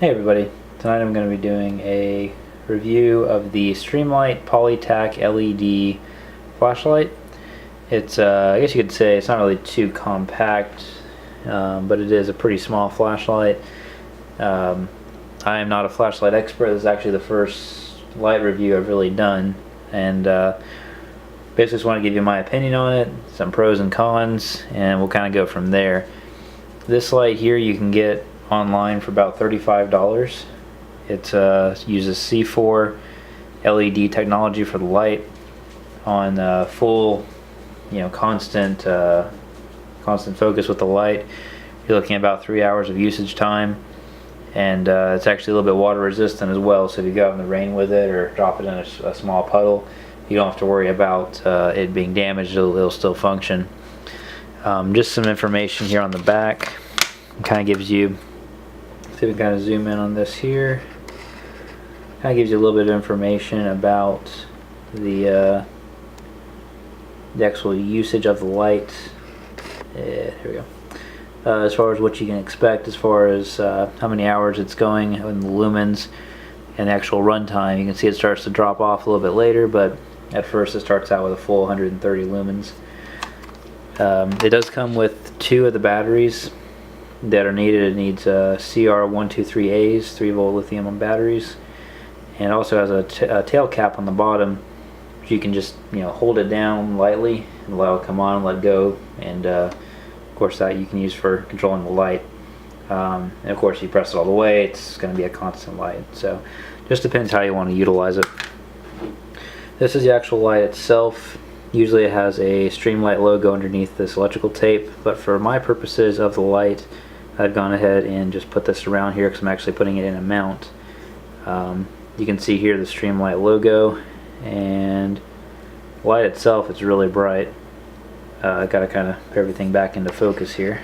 Hey everybody, tonight I'm going to be doing a review of the Streamlight Polytac LED flashlight. It's, I guess you could say it's not really too compact, but it is a pretty small flashlight. I am not a flashlight expert. This is actually the first light review I've really done, and basically just want to give you my opinion on it, some pros and cons, and we'll kind of go from there. This light here you can get online for about $35. It uses C4 LED technology for the light on full, constant focus with the light. You're looking at about 3 hours of usage time, and it's actually a little bit water resistant as well. So if you go out in the rain with it or drop it in a small puddle, you don't have to worry about it being damaged. It'll still function. Just some information here on the back. It kind of gives you, see if we kind of zoom in on this here. Kind of gives you a little bit of information about the actual usage of the light. Here we go. As far as what you can expect, as far as how many hours it's going in the lumens and the actual run time, you can see it starts to drop off a little bit later, but at first it starts out with a full 130 lumens. It does come with 2 of the batteries that are needed. It needs CR123As, 3-volt lithium batteries, and it also has a tail cap on the bottom. You can just hold it down lightly and allow it to come on and let go, and of course that you can use for controlling the light. And of course you press it all the way, it's going to be a constant light, so just depends how you want to utilize it. This is the actual light itself. Usually it has a Streamlight logo underneath this electrical tape, but for my purposes of the light, I've gone ahead and just put this around here because I'm actually putting it in a mount. You can see here the Streamlight logo, and the light itself is really bright. I gotta kind of put everything back into focus here.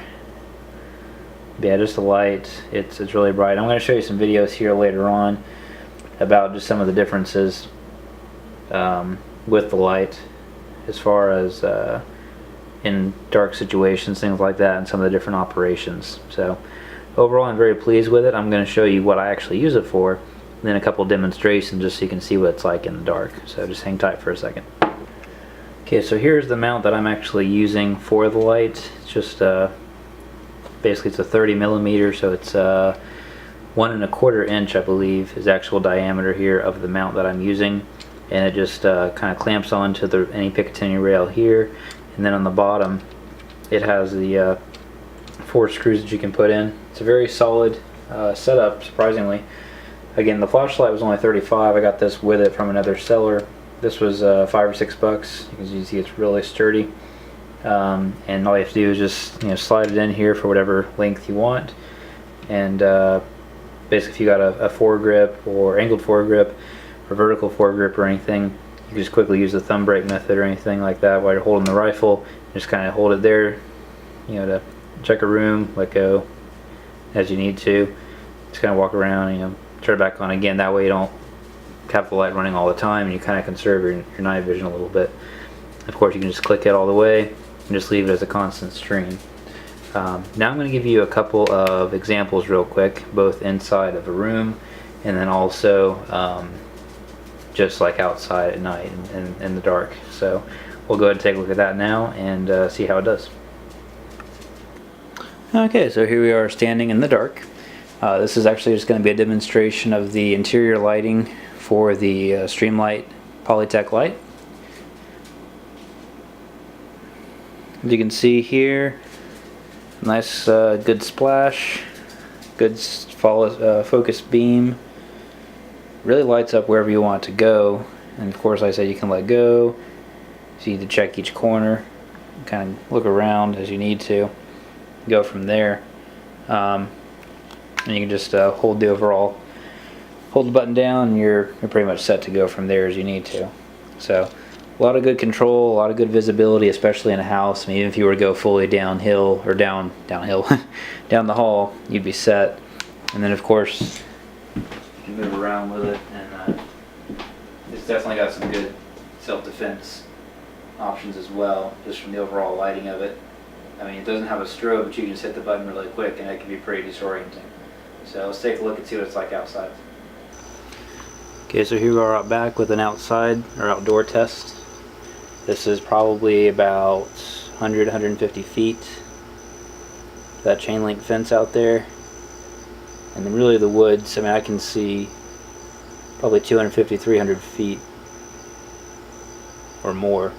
But yeah, just the light, it's really bright. I'm going to show you some videos here later on about just some of the differences with the light, as far as in dark situations, things like that, and some of the different operations. So overall I'm very pleased with it. I'm going to show you what I actually use it for, and then a couple demonstrations just so you can see what it's like in the dark. So just hang tight for a second. Okay, so here's the mount that I'm actually using for the light. It's just basically it's a 30 millimeter, so it's 1 1/4 inch, I believe, is the actual diameter here of the mount that I'm using, and it just kind of clamps onto any Picatinny rail here. And then on the bottom it has the 4 screws that you can put in. It's a very solid setup, surprisingly. Again, the flashlight was only $35. I got this with it from another seller. This was $5 or $6. You can see it's really sturdy, and all you have to do is just slide it in here for whatever length you want. And basically if you got a foregrip or angled foregrip or vertical foregrip or anything, you can just quickly use the thumb brake method or anything like that while you're holding the rifle. Just kind of hold it there, to check a room, let go as you need to. Just kind of walk around, turn it back on again. That way you don't have the light running all the time, and you kind of conserve your night vision a little bit. Of course you can just click it all the way and just leave it as a constant stream. Now I'm going to give you a couple of examples real quick, both inside of a room and then also just like outside at night and in the dark. So we'll go ahead and take a look at that now and see how it does. Okay, so here we are standing in the dark. This is actually just going to be a demonstration of the interior lighting for the Streamlight Polytac light. As you can see here, nice good splash, good focus beam. Really lights up wherever you want it to go, and of course like I said, you can let go, so you need to check each corner, kind of look around as you need to, go from there, and you can just hold the button down, and you're pretty much set to go from there as you need to. So a lot of good control, a lot of good visibility, especially in a house. I mean, even if you were to go fully downhill or downhill down the hall, you'd be set. And then of course you can move around with it, and it's definitely got some good self-defense options as well, just from the overall lighting of it. I mean, it doesn't have a strobe, but you can just hit the button really quick and it can be pretty disorienting. So let's take a look and see what it's like outside. Okay, so here we are out back with an outside or outdoor test. This is probably about 100-150 feet. That chain link fence out there. And then really the woods, I mean, I can see probably 250-300 feet or more.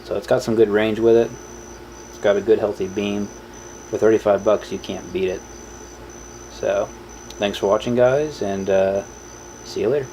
So it's got some good range with it. It's got a good healthy beam. For 35 bucks you can't beat it. So thanks for watching, guys, and see you later.